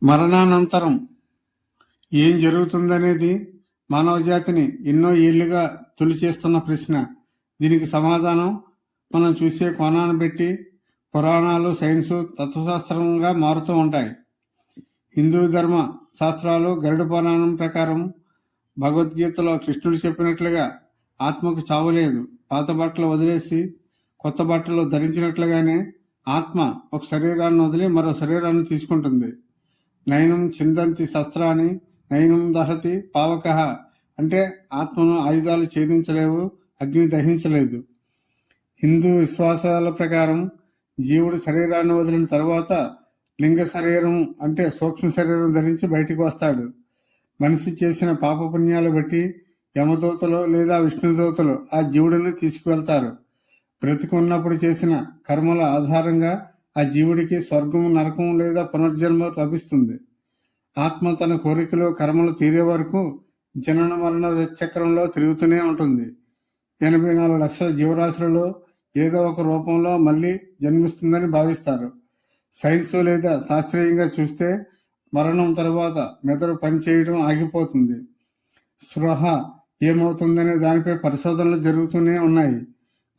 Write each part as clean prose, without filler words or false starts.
మరణానంతరం ఏం జరుగుతుందనేది మానవ జాతిని ఎన్నో ఏళ్లుగా తొలిచేస్తున్న ప్రశ్న. దీనికి సమాధానం మనం చూసే కోణాన్ని బట్టి పురాణాలు, సైన్సు, తత్వశాస్త్రంగా మారుతూ ఉంటాయి. హిందూ ధర్మ శాస్త్రాలు గరుడ పురాణం ప్రకారం భగవద్గీతలో కృష్ణుడు చెప్పినట్లుగా ఆత్మకు చావు లేదు. పాత బట్టలు వదిలేసి కొత్త బట్టలు ధరించినట్లుగానే ఆత్మ ఒక శరీరాన్ని వదిలి మరో శరీరాన్ని తీసుకుంటుంది. నయనం చిందంతి శస్త్రాన్ని నయనం దహతి పావక అంటే ఆత్మను ఆయుధాలు ఛేదించలేవు, అగ్ని దహించలేదు. హిందూ విశ్వాసాల ప్రకారం జీవుడు శరీరాన్ని వదిలిన తర్వాత లింగ శరీరం అంటే సూక్ష్మ శరీరం ధరించి బయటికి వస్తాడు. మనిషి చేసిన పాపపుణ్యాలు బట్టి యమదూతలు లేదా విష్ణుదూతలు ఆ జీవుడిని తీసుకువెళ్తారు. బ్రతికున్నప్పుడు చేసిన కర్మల ఆధారంగా ఆ జీవుడికి స్వర్గం, నరకం లేదా పునర్జన్మ లభిస్తుంది. ఆత్మ తన కోరికలు, కర్మలు తీరే వరకు జనన మరణ చక్రంలో తిరుగుతూనే ఉంటుంది. 84 లక్షల జీవరాశులలో ఏదో ఒక రూపంలో మళ్ళీ జన్మిస్తుందని భావిస్తారు. సైన్స్ లేదా శాస్త్రీయంగా చూస్తే మరణం తర్వాత మెదడు పనిచేయడం ఆగిపోతుంది. స్పృహ ఏమవుతుందనే దానిపై పరిశోధనలు జరుగుతూనే ఉన్నాయి.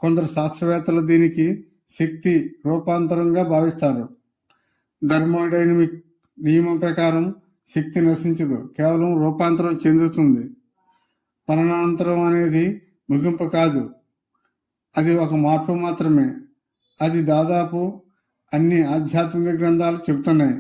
కొందరు శాస్త్రవేత్తలు దీనికి శక్తి రూపాంతరంగా భావిస్తారు. థర్మోడైనమిక్ నియమం ప్రకారం శక్తి నశించదు, కేవలం రూపాంతరం చెందుతుంది. మరణానంతరం అనేది ముగింపు కాదు, అది ఒక మార్పు మాత్రమే. అది దాదాపు అన్ని ఆధ్యాత్మిక గ్రంథాలు చెబుతున్నాయి.